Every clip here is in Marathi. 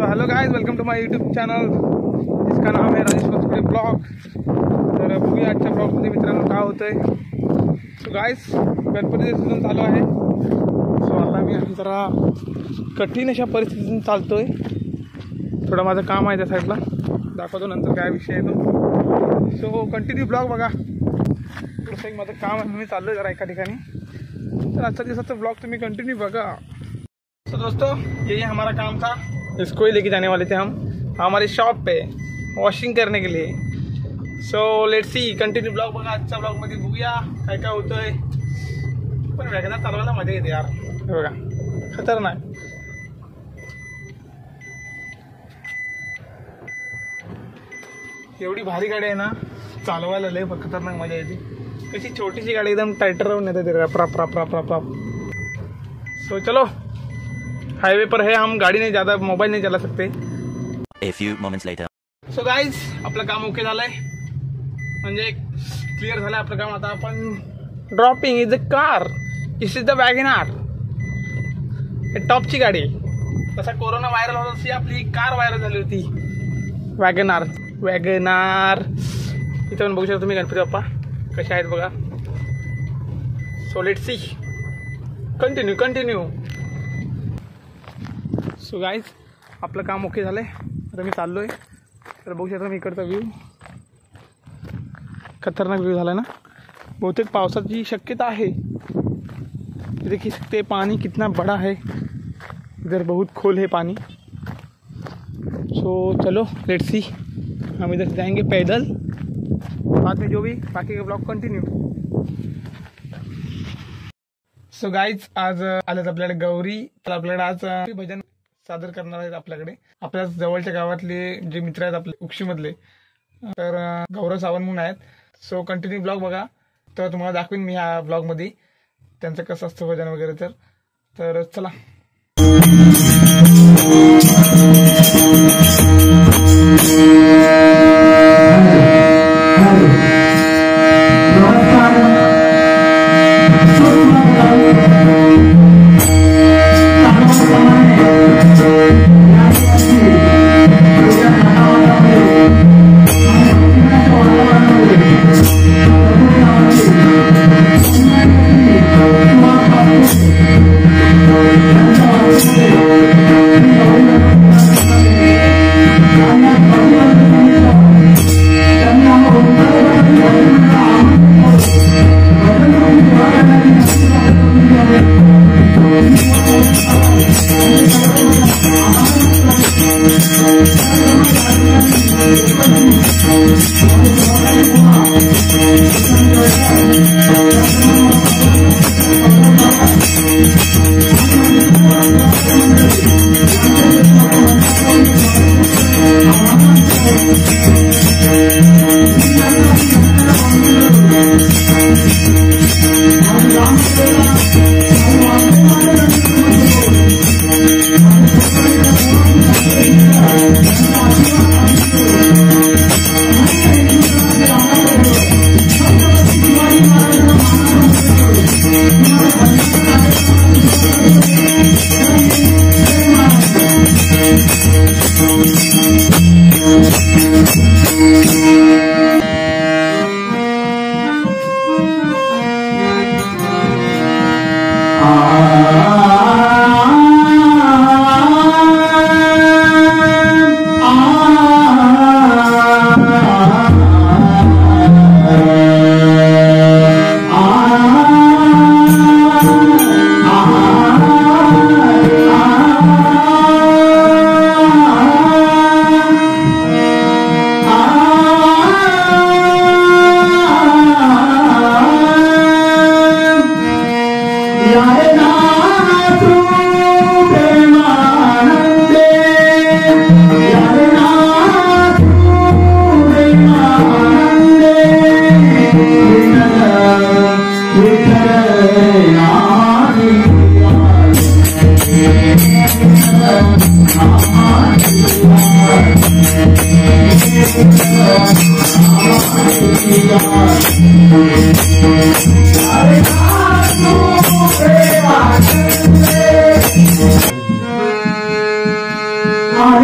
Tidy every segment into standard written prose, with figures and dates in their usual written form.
So hello guys, welcome to my YouTube channel जिसका नाम है राजेश वनस्पती ब्लॉग। तर बघूया आजच्या ब्लॉगमध्ये मित्रांनो काय होतंय। सो गाइस, गणपतीचं सीझन चालू आहे। सो आता मी जरा कठीण अशा परिस्थितीतून चालतोय। थोडं माझं काम आहे त्या साईडला, दाखवतो नंतर काय विषय आहे तो। सो कंटिन्यू ब्लॉग बघा। थोडंसं एक माझं काम आहे, मी चाललोय जरा एका ठिकाणी। तर आजच्या दिवसाचा ब्लॉग तुम्ही कंटिन्यू बघा। तो दोस्तों, यही हमारा काम था। इसको ही लेके जाने वाले थे हम हमारी शॉप पे वॉशिंग करने के लिए। So let's see, continue blog बघा। आजच्या ब्लॉगमध्ये बघूया काय काय होतंय। पण वॅगनर चालवायला मजा येते यार, हे बघा खतरनाक। एवढी भारी गाडी आहे ना, चालवायला लय खतरनाक मजा येते। कशी छोटीशी गाडी एकदम टाइटर राहून येते ते रप रप रप रप रप। सो चलो, हाईवे पर है, हम गाड़ी नहीं ज़्यादा मोबाइल नहीं चला सकते। A few moments later. So guys, आपलं काम ओके झालंय, म्हणजे क्लिअर झालंय आपलं काम। आता आपण dropping is a car, this is the WagonR. टॉपची गाडी, तसा कोरोना व्हायरल होता तशी आपली कार व्हायरल झाली होती, वॅगनार। वॅगनार इथं पण बघू शकता तुम्ही गणपती बाप्पा कसे आहेत बघा। So let's see, continue. So guys, आपलं काम ओके झालंय, आता मी चाललोय। तर बघू शकता मी इकडचा व्ह्यू, खतरनाक व्ह्यू झाला ना। बहुतेक पावसाची शक्यता आहे। देखिए सकते पानी कितना बड़ा है, इधर बहुत खोल है पानी। सो चलो लेट्स सी, हम इधर से जाएंगे पैदल, बाद में जो भी बाकी का ब्लॉग कंटिन्यू। सो गाइज, आज आलेत आपल्याकडे गौरी। तर आपल्याकडे आज भजन सादर करणार आहेत आपल्याकडे। आपल्या जवळच्या गावातले जे मित्र आहेत आपले उक्षीमधले, तर गौरव सावंत म्हणून आहेत। सो कंटिन्यू ब्लॉग बघा, तर तुम्हाला दाखवीन मी ह्या ब्लॉगमध्ये त्यांचं कसं असतं भजन वगैरे। तर चला। सो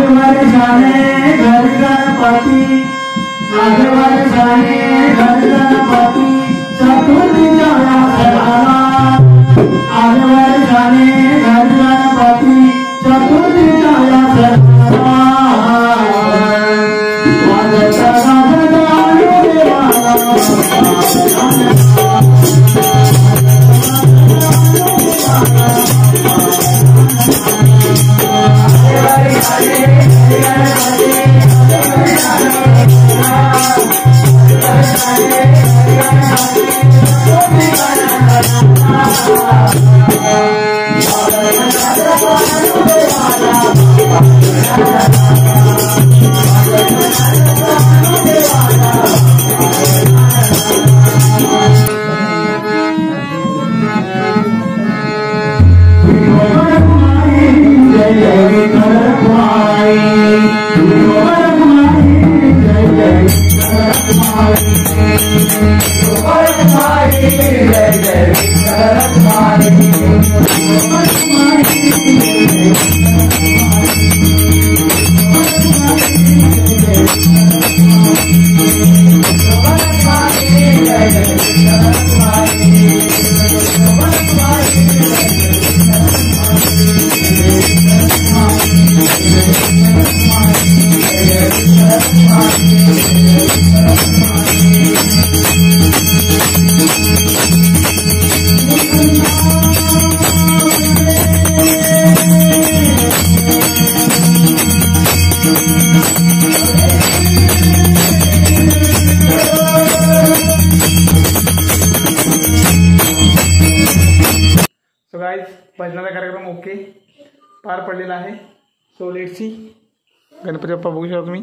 गाइज भजनाचा कार्यक्रम ओके पार पडलेला आहे. So let's see Ganpati Bappa बघू शकता तुम्ही.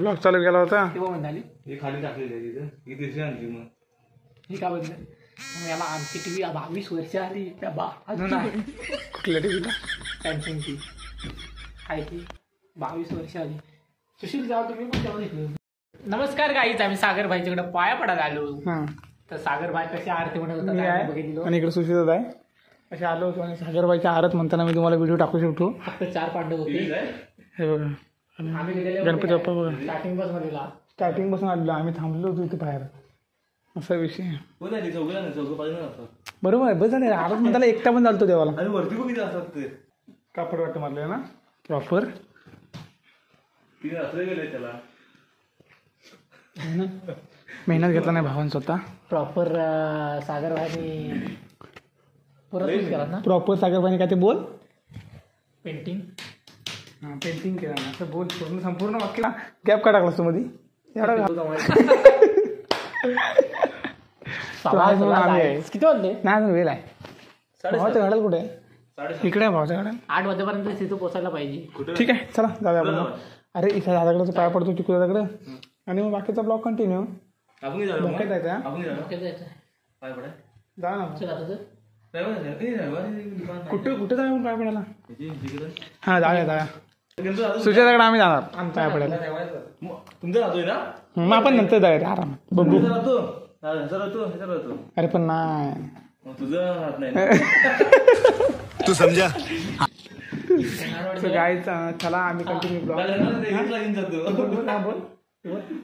ब्लॉग चालू केला होता. खाली टाकलेली मग हे का बघ याला आमची टीव्ही 22 वर्ष आली अजून आहे कुठल्या टीव्हीला सॅमसंगची आहे की 22 वर्ष आली. सुशील जाऊ तुम्ही पण तेव्हा घेतलं. नमस्कार गाईच आम्ही सागर भाईच्याकडे पाया पडायला आलो. तर सागर भाई कशी आरती म्हणत होता बघितलो आणि इकडे सुशील आहे असे आलो होतो. आणि सागर भाईच्या आरत म्हणताना मी तुम्हाला व्हिडिओ टाकू शकतो. फक्त 4 पांडव होते. हे बघा गणपती बाप्पा बघा स्टार्टिंग बस मध्ये स्टार्टिंग पासून आलेलो आम्ही थांबलो होतो इथे बाहेर. असा विषय बरोबर आहे. बस झाले आरत म्हणताना एकटा पण चालतो देवाला. वरती पण किती असतात ते कापड वाटतं मारले ना प्रॉपर त्याला मेहनत घेतला नाही भावान स्वतः. प्रॉपर सागर भाईनी परत केला ना. प्रॉपर सागर भाईने काय ते बोल पेंटिंग पेंटिंग केला ना असं बोल. पूर्ण संपूर्ण वाक्य गॅप का टाकलास तू मध्ये एवढा किती वाजले नाही वेळ आहे. भावाचं घाडल कुठे इकडे आहे भावाचं घाडल. 8 वाजेपर्यंत तिथं पोचायला पाहिजे. ठीक आहे चला जाऊया आपण. अरे इथं दादाकडे पाय पडतो चिकू दादाकडे आणि मग बाकीचा ब्लॉग कंटिन्यू. आपण जायचं जा ना कुठे कुठे जाऊया पाय पडायला. हा जाऊया सुजाताकडे आम्ही जाणार पाय पडायला. तुमचा राहतोय ना मग आपण नंतर जाऊया आरामात बघू. राहतो अरे पण नाही तुझं राहत नाही तू समजा. गायचं चला आम्ही कंटिन्यू ब्लॉग.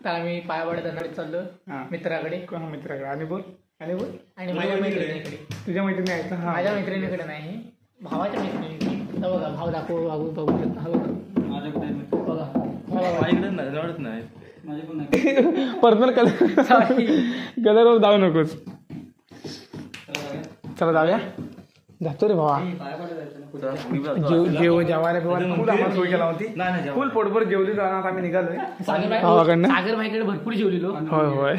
तर आम्ही पाया पडत चाललो मित्राकडे. मित्राकडे आणि बोल आणि बोल. आणि माझ्या मैत्रिणीकडे. तुझ्या मैत्रिणी आहेत ना. माझ्या मैत्रिणीकडे नाही भावाच्या मैत्रिणी. बघा भाव दाखव बघू बघू शकता. पर्सनल कलर जाऊ नकोस. चला जाऊया. जातो रे भावा. जेवायला फुल आम्हाला सोय केला होती. फुल पोटभर जेवली जाणार आम्ही निघालोय भावाकडनं. सागर भाईकडे भरपूर जेवलेलो. होय होय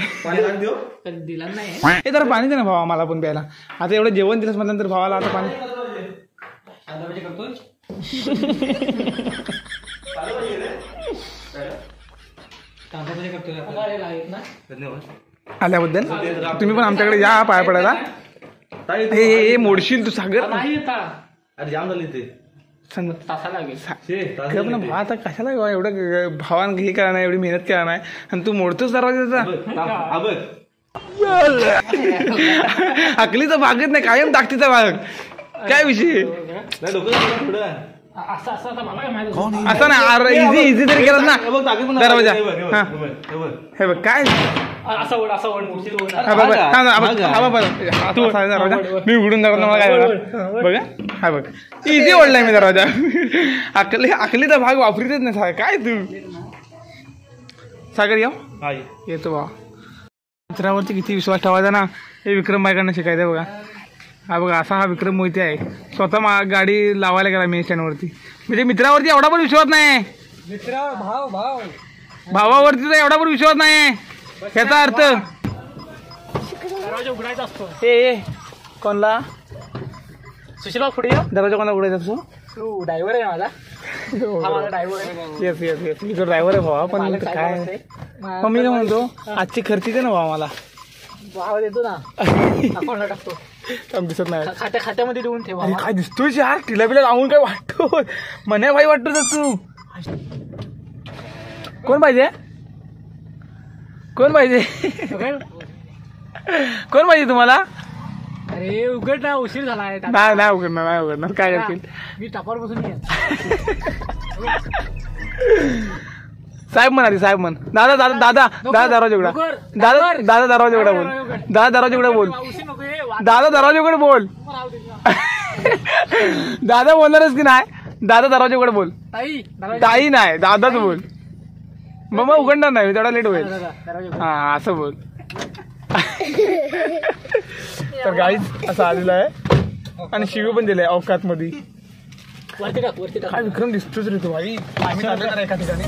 तर दिला नाही. हे जरा पाणी दे ना भावा मला पण प्यायला. आता एवढं जेवण दिलंच म्हटल्यानंतर भावाला आता पाणी. धन्यवाद आल्याबद्दल. तुम्ही पण आमच्याकडे या पाया पडायला. काय येतो? ए मोडशील तू सागर. नाही येता अरे जाम झाली ते सांग तासा लागेल. खरं पण भावा आता कशाला बाबा एवढं भावान हे करा नाही, एवढी मेहनत करा नाही आणि तू मोडतोस दरवाजाचा. अकलीचा भागच नाही, कायम ताकदीचा भाग. काय विषय असं असं आता मला काय माहिती. असं नाही, इझी तरी केलं ना दरवाजा. हा हे बघ काय असं ओढ असं ओढ मोठी ओढ. हा बघ दरवाजा मी उघडून दरवाजा मला काय बघा. हा बघ इझी ओढलाय मी दरवाजा. अकलीचा भाग वापरीतच नाही सागर. काय तू सागर येतो बा. मित्रावरती किती विश्वास ठेवायचा ना, हे विक्रम बायकांना शिकायचं बघा. हा बघा असा हा विक्रम मोहिते आहे. स्वतः गाडी लावायला गेला मी स्टँडवरती. म्हणजे मित्रावरती एवढा पण विश्वास नाही, भावावरती तर एवढा पण विश्वास नाही. याचा अर्थ दरवाजा उघडायचा असतो. ए कोणला सुशील पुढे दरवाजा कोणला उघडायचा असतो? तू ड्रायव्हर आहे माझा. हा माझा ड्रायव्हर आहे. येस येस येस मी तो ड्रायव्हर आहे भावा. पण काय मग मी काय म्हणतो, आजची खर्ची दे ना भावा मला. भाव देतो ना, अकाउंटला टाकतो. दिसत नाही खात्यामध्ये देऊन ठेवा. अरे काय दिसतोय यार, तिला बिला लावून काय वाटतो म्हणे भाई वाटतो तू. कोण पाहिजे कोण पाहिजे कोण पाहिजे तुम्हाला? अरे उघड ना, उशीर झाला आहे. नाही उघडणार, नाही उघडणार. काय करतील मी टापावर बसून ये. साहेब म्हणाली, साहेब म्हण. दादा दादा दादा दादा दरवाजा उघडा. दादा दादा दरवाजा उघडा बोल. दादा दरवाजा उघडा बोल. दादा दरवाजा उघड बोल. दादा बोलणारच की नाही? दादा दरवाजा उघड बोल. ताई नाही, दादाच बोल. मग उघडणार नाही, तेवढा लेट होईल. हा असं बोल. तर गाईज असं आलेलं आहे आणि शिवी पण दिलाय अवकात मध्ये. वरती टाक, वरती टाक. काय विक्रम दिसतोच रे तू भाई. आम्ही एका ठिकाणी